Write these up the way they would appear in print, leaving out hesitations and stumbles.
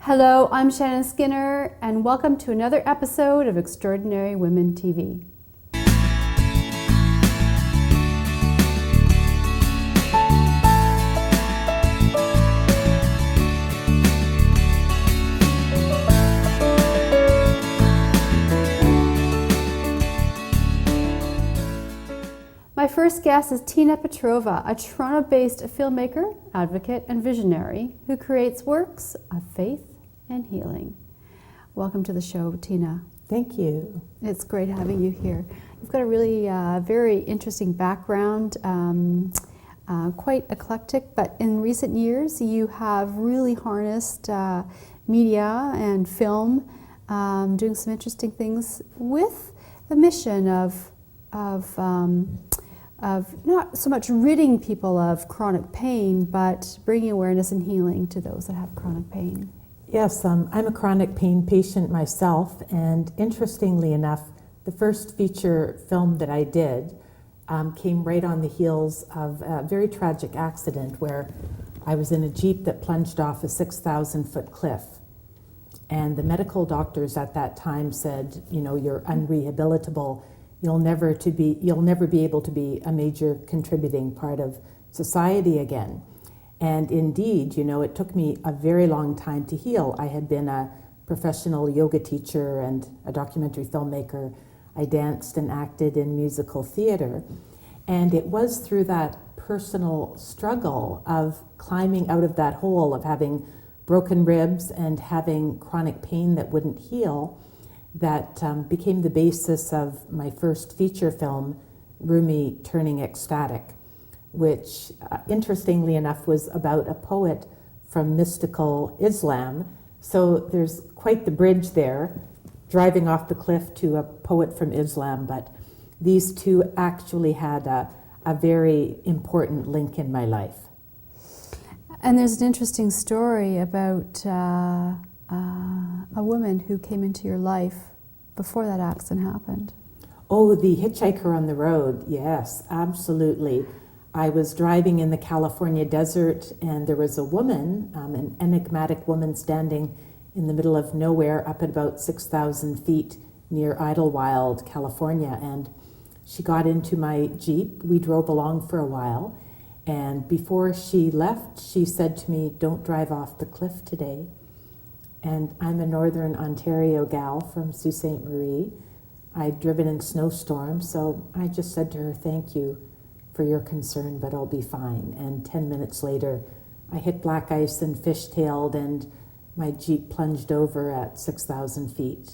Hello, I'm Shannon Skinner, and welcome to another episode of Extraordinary Women TV. My first guest is Tina Petrova, a Toronto-based filmmaker, advocate, and visionary who creates works of faith and healing. Welcome to the show, Tina. Thank you. It's great having you here. You've got a really very interesting background, quite eclectic, but in recent years you have really harnessed media and film, doing some interesting things with the mission of not so much ridding people of chronic pain, but bringing awareness and healing to those that have chronic pain. Yes, I'm a chronic pain patient myself, and interestingly enough, the first feature film that I did came right on the heels of a very tragic accident where I was in a Jeep that plunged off a 6,000-foot cliff. And the medical doctors at that time said, you know, you're unrehabilitable. You'll never be able to be a major contributing part of society again. And indeed, you know, it took me a very long time to heal. I had been a professional yoga teacher and a documentary filmmaker. I danced and acted in musical theater. And it was through that personal struggle of climbing out of that hole, of having broken ribs and having chronic pain that wouldn't heal, that became the basis of my first feature film, Rumi Turning Ecstatic, which interestingly enough was about a poet from mystical Islam. So there's quite the bridge there, driving off the cliff to a poet from Islam, but these two actually had a very important link in my life. And there's an interesting story about a woman who came into your life before that accident happened. Oh, the hitchhiker on the road. Yes, absolutely. I was driving in the California desert, and there was a woman, an enigmatic woman standing in the middle of nowhere up at about 6,000 feet near Idlewild, California. And she got into my Jeep. We drove along for a while. And before she left, she said to me, "Don't drive off the cliff today." And I'm a Northern Ontario gal from Sault Ste. Marie. I'd driven in snowstorms, so I just said to her, "Thank you for your concern, but I'll be fine." And 10 minutes later, I hit black ice and fishtailed, and my Jeep plunged over at 6,000 feet.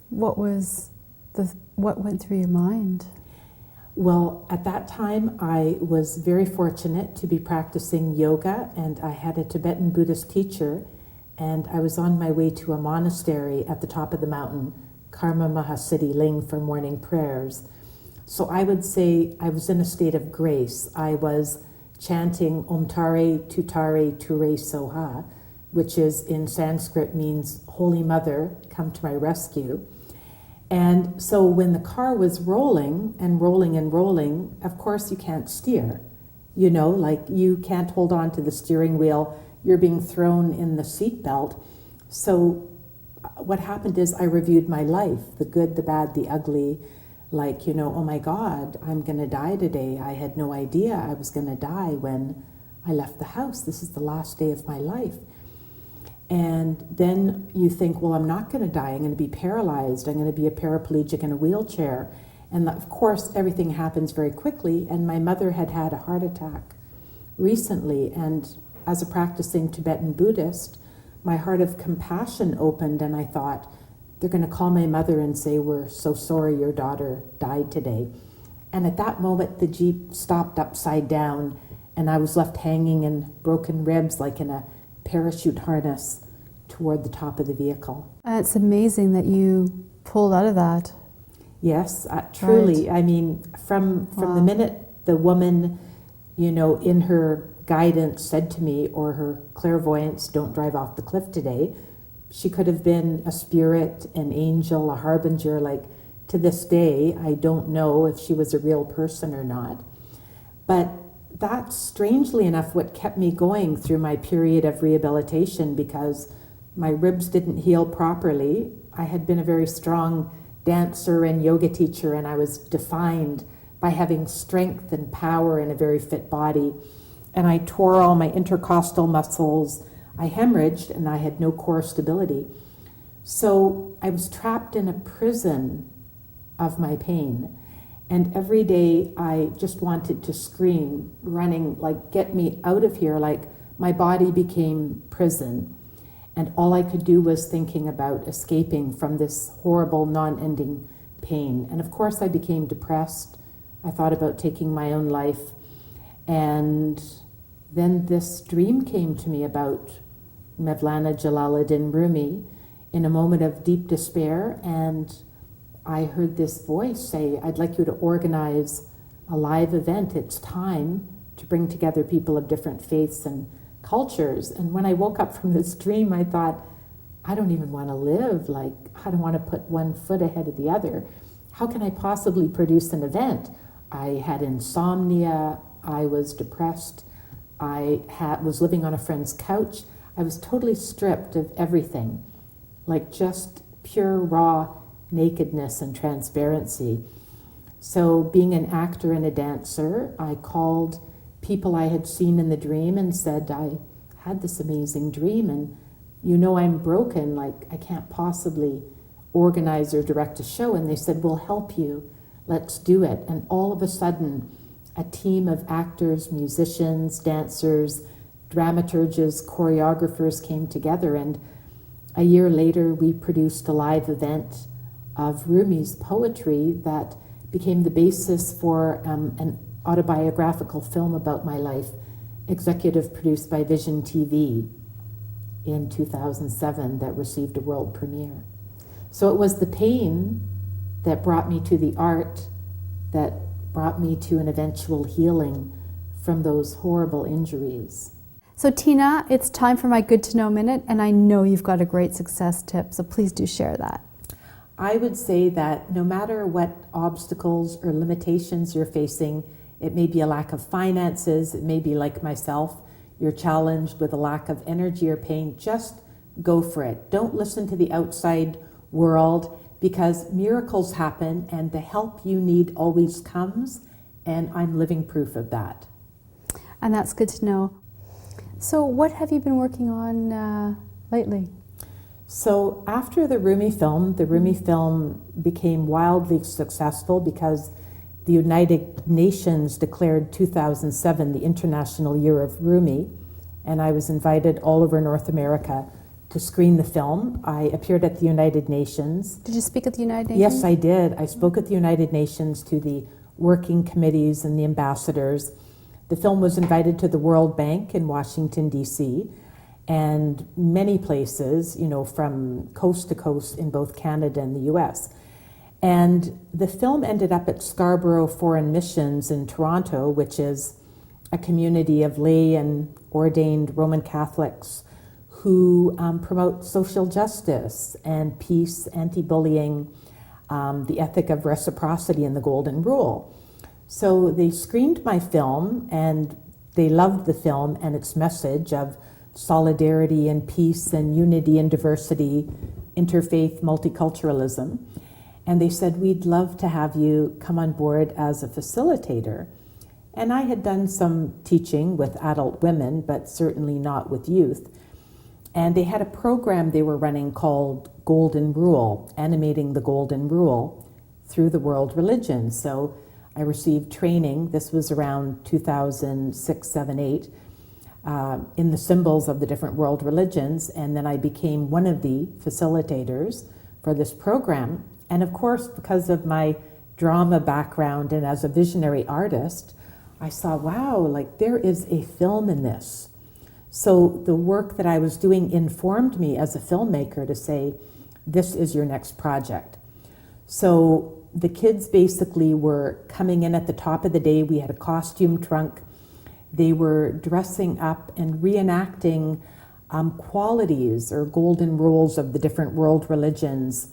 What went through your mind? Well, at that time, I was very fortunate to be practicing yoga, and I had a Tibetan Buddhist teacher, and I was on my way to a monastery at the top of the mountain, Karma Mahasiddhi Ling, for morning prayers. So I would say I was in a state of grace. I was chanting Om Tare Tutare Ture Soha, which is in Sanskrit means Holy Mother, come to my rescue. And so when the car was rolling and rolling and rolling, of course you can't steer. You know, like you can't hold on to the steering wheel. You're being thrown in the seatbelt. So what happened is I reviewed my life, the good, the bad, the ugly, like, you know, oh my God, I'm going to die today. I had no idea I was going to die when I left the house. This is the last day of my life. And then you think, well, I'm not going to die. I'm going to be paralyzed. I'm going to be a paraplegic in a wheelchair. And of course, everything happens very quickly. And my mother had had a heart attack recently. And as a practicing Tibetan Buddhist, my heart of compassion opened, and I thought, they're going to call my mother and say, "We're so sorry your daughter died today." And at that moment, the Jeep stopped upside down, and I was left hanging in broken ribs like in a parachute harness toward the top of the vehicle. It's amazing that you pulled out of that. Yes, truly. Right. I mean, from Wow. the minute the woman, you know, in her guidance said to me, or her clairvoyance, "Don't drive off the cliff today," she could have been a spirit, an angel, a harbinger. Like, to this day, I don't know if she was a real person or not. But that's strangely enough what kept me going through my period of rehabilitation, because my ribs didn't heal properly. I had been a very strong dancer and yoga teacher, and I was defined by having strength and power in a very fit body. And I tore all my intercostal muscles. I hemorrhaged, and I had no core stability. So I was trapped in a prison of my pain. And every day I just wanted to scream, running, like, get me out of here. Like, my body became prison. And all I could do was thinking about escaping from this horrible, non-ending pain. And of course I became depressed. I thought about taking my own life. And then this dream came to me about Mevlana Jalaluddin Rumi in a moment of deep despair, and I heard this voice say, I'd like you to organize a live event. It's time to bring together people of different faiths and cultures. And when I woke up from this dream, I thought, I don't even want to live. Like, I don't want to put one foot ahead of the other. How can I possibly produce an event? I had insomnia. I was depressed. I was living on a friend's couch. I was totally stripped of everything, like just pure, raw nakedness and transparency. So being an actor and a dancer, I called people I had seen in the dream and said, I had this amazing dream, and I'm broken, like I can't possibly organize or direct a show. And they said, we'll help you, let's do it. And all of a sudden, a team of actors, musicians, dancers, dramaturges, choreographers came together, and a year later we produced a live event of Rumi's poetry that became the basis for an autobiographical film about my life, executive produced by Vision TV in 2007, that received a world premiere. So it was the pain that brought me to the art, that brought me to an eventual healing from those horrible injuries. So Tina, it's time for my Good to Know Minute, and I know you've got a great success tip, so please do share that. I would say that no matter what obstacles or limitations you're facing, it may be a lack of finances, it may be like myself, you're challenged with a lack of energy or pain, just go for it. Don't listen to the outside world, because miracles happen and the help you need always comes, and I'm living proof of that. And that's good to know. So what have you been working on lately? So after the Rumi film became wildly successful because the United Nations declared 2007 the International Year of Rumi, and I was invited all over North America to screen the film. I appeared at the United Nations. Did you speak at the United Nations? Yes, I did. I spoke at the United Nations to the working committees and the ambassadors. The film was invited to the World Bank in Washington, D.C., and many places, from coast to coast in both Canada and the U.S. And the film ended up at Scarborough Foreign Missions in Toronto, which is a community of lay and ordained Roman Catholics who promote social justice and peace, anti-bullying, the ethic of reciprocity, and the Golden Rule. So they screened my film, and they loved the film and its message of solidarity and peace and unity and diversity, interfaith multiculturalism. And they said, we'd love to have you come on board as a facilitator. And I had done some teaching with adult women, but certainly not with youth. And they had a program they were running called Golden Rule, animating the Golden Rule through the world religions. So I received training, this was around 2006, 7, 8, in the symbols of the different world religions, and then I became one of the facilitators for this program. And of course, because of my drama background and as a visionary artist, I saw, wow, like there is a film in this. So the work that I was doing informed me as a filmmaker to say, this is your next project. So the kids basically were coming in at the top of the day. We had a costume trunk. They were dressing up and reenacting qualities or golden rules of the different world religions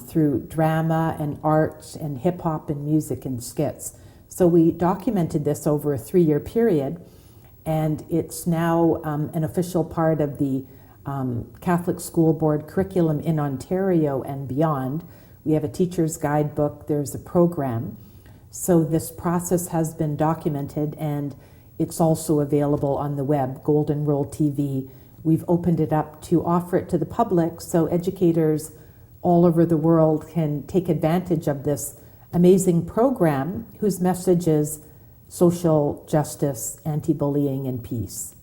through drama and art and hip hop and music and skits. So we documented this over a 3-year period, and it's now an official part of the Catholic School Board curriculum in Ontario and beyond. We have a teacher's guidebook, there's a program. So this process has been documented, and it's also available on the web, Golden Rule TV. We've opened it up to offer it to the public so educators all over the world can take advantage of this amazing program whose message is social justice, anti-bullying, and peace.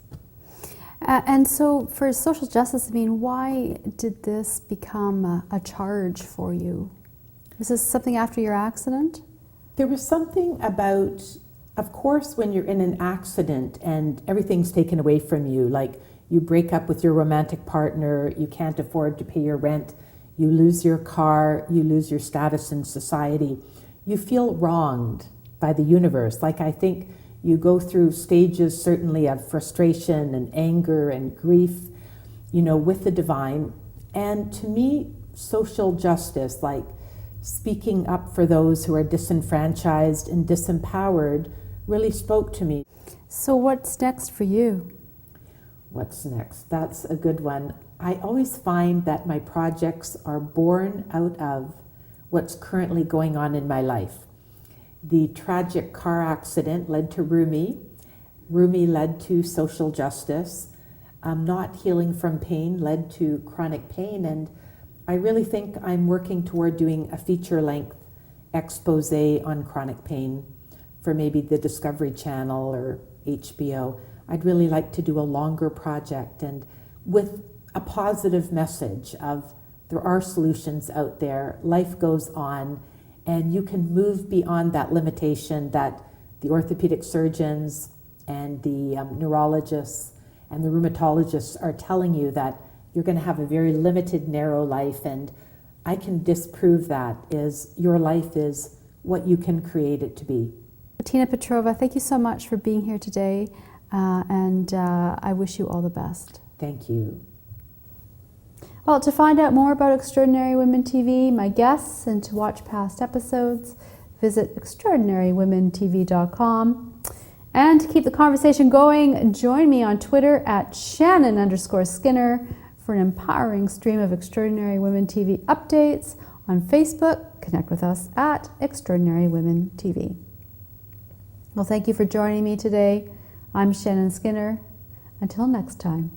And so for social justice, I mean, why did this become a charge for you? Was this something after your accident? There was something about, of course, when you're in an accident and everything's taken away from you, like you break up with your romantic partner, you can't afford to pay your rent, you lose your car, you lose your status in society, you feel wronged by the universe. Like, I think you go through stages certainly of frustration and anger and grief, you know, with the divine. And to me, social justice, like speaking up for those who are disenfranchised and disempowered, really spoke to me. So what's next for you? What's next? That's a good one. I always find that my projects are born out of what's currently going on in my life. The tragic car accident led to Rumi. Rumi led to social justice. Not healing from pain led to chronic pain. And I really think I'm working toward doing a feature-length expose on chronic pain for maybe the Discovery Channel or HBO. I'd really like to do a longer project and with a positive message of there are solutions out there, life goes on, and you can move beyond that limitation that the orthopedic surgeons and the neurologists and the rheumatologists are telling you, that you're going to have a very limited, narrow life. And I can disprove that is your life is what you can create it to be. Tina Petrova, thank you so much for being here today, and I wish you all the best. Thank you. Well, to find out more about Extraordinary Women TV, my guests, and to watch past episodes, visit ExtraordinaryWomenTV.com. And to keep the conversation going, join me on Twitter at Shannon_Skinner for an empowering stream of Extraordinary Women TV updates. On Facebook, connect with us at Extraordinary Women TV. Well, thank you for joining me today. I'm Shannon Skinner. Until next time.